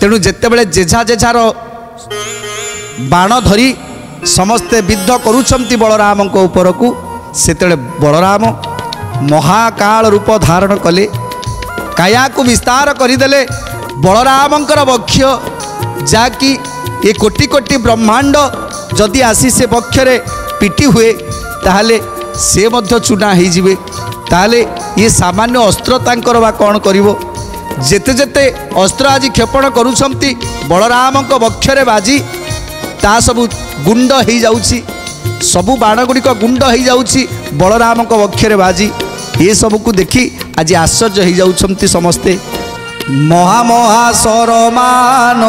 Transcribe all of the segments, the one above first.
तेणु जितेबले जेझा जेझार बाण धरी समस्ते विद्ध करुछंती बलराम को ऊपर को सेतेबले बलराम महाकाल रूप धारण कले काया को विस्तार करदेले बलरामंकर वक्ष जाकि ये कोटि कोटि ब्रह्मांड जदि आसी से वक्षरे पिटी हुए ताहले से मध्य चूना हो जिवे ताहले ये सामान्य अस्त्र तांकर बा कौन करिवो जेते जेते अस्त्र आज क्षेपण करुछंती बलराम वक्षरे बाजी ता सबु गुंड हो जाउछि सबु बाण गुड़िक गुंड हो जाउछि बलराम वक्षरे बाजी ये सब को देखी आज आश्चर्य हो जाउछंती समस्ते महा महा सरमान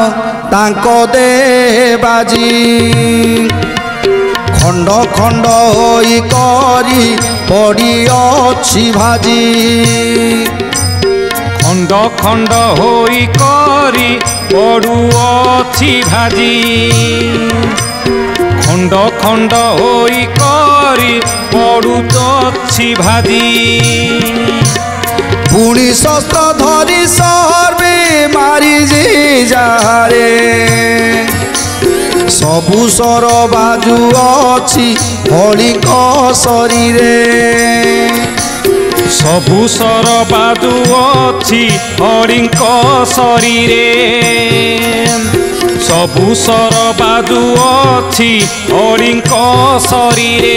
तांको दे बाजी खंड खंड होई करी पड़ी अछि भाजी खंड खंड होई करी पड़ू अछि भाजी खंड खंड होई करी पड़ू अछि भाजी पुणी शस्त्र धरी सर्वे मारी जी जारे सबु सर बाजू अछि हलिक शरीरे सबु सर बाजू अछि हरिंक शरीरे सबु सर बाजू अछि हरिंक शरीरे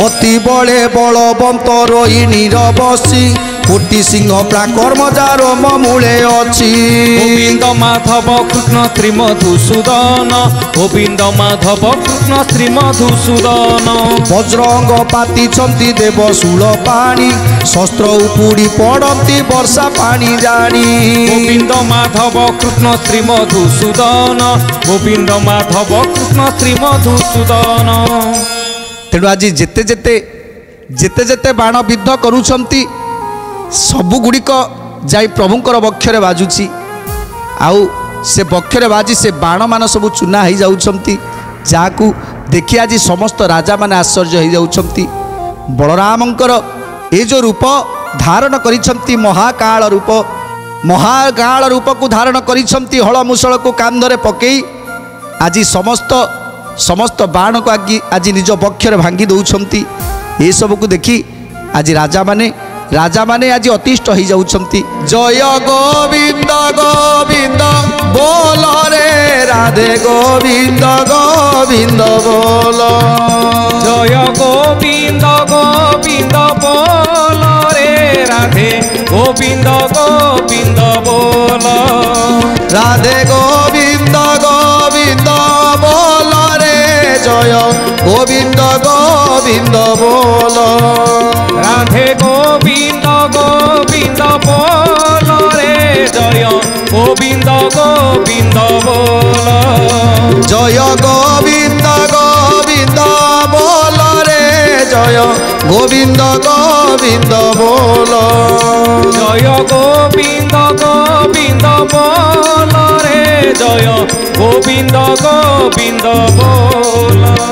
अति बड़े बलवंत रोहिणी बसी कोटि सिंह प्राकर्म जार मूले अच्छी गोविंद माधव कृष्ण श्री मधुसूदन गोविंद माधव कृष्ण श्री मधुसूदन बजरंग पाती छंती देव शूल पानी शस्त्र उपुड़ी पड़ती वर्षा पानी जानी गोविंद माधव कृष्ण श्री मधुसूदन गोविंद माधव कृष्ण श्री मधुसूदन तेणु आज जेते जेते जेते जेते बाण विद्ध करुछंती सबु गुड़िक जाई प्रभुंकर वक्षरे बाजुची आउ से वक्षरे बाजी से बाण मान सब चूना हो जाउछंती जाकू देखि आज समस्त राजा माने आश्चर्य हो जाउछंती बलरामंकर ए जो रूप धारण करिछंती महाकाल रूप को धारण करिछंती हल मुसळ को कांधरे पकई आज समस्त बाण को आज निज वक्षरे भांगी दउछंती ए सब को देखि आज राजा माने आज अतिष्ठ हो जाउछंती जय गोविंद गोविंद बोल रे राधे गोविंद गोविंद बोल जय गोविंद गोविंद बोल रे राधे गोविंद गोविंद बोल राधे गोविंद गोविंद बोल रे जय गोविंद गोविंद बोल राधे गोविंद गोविंद बोल रे जय गोविंद गोविंद बोल जय गोविंद गोविंद बोल रे जय गोविंद गोविंद बोल जय गोविंद गोविंद बोल रे जय गोविंद गोविंद बोल।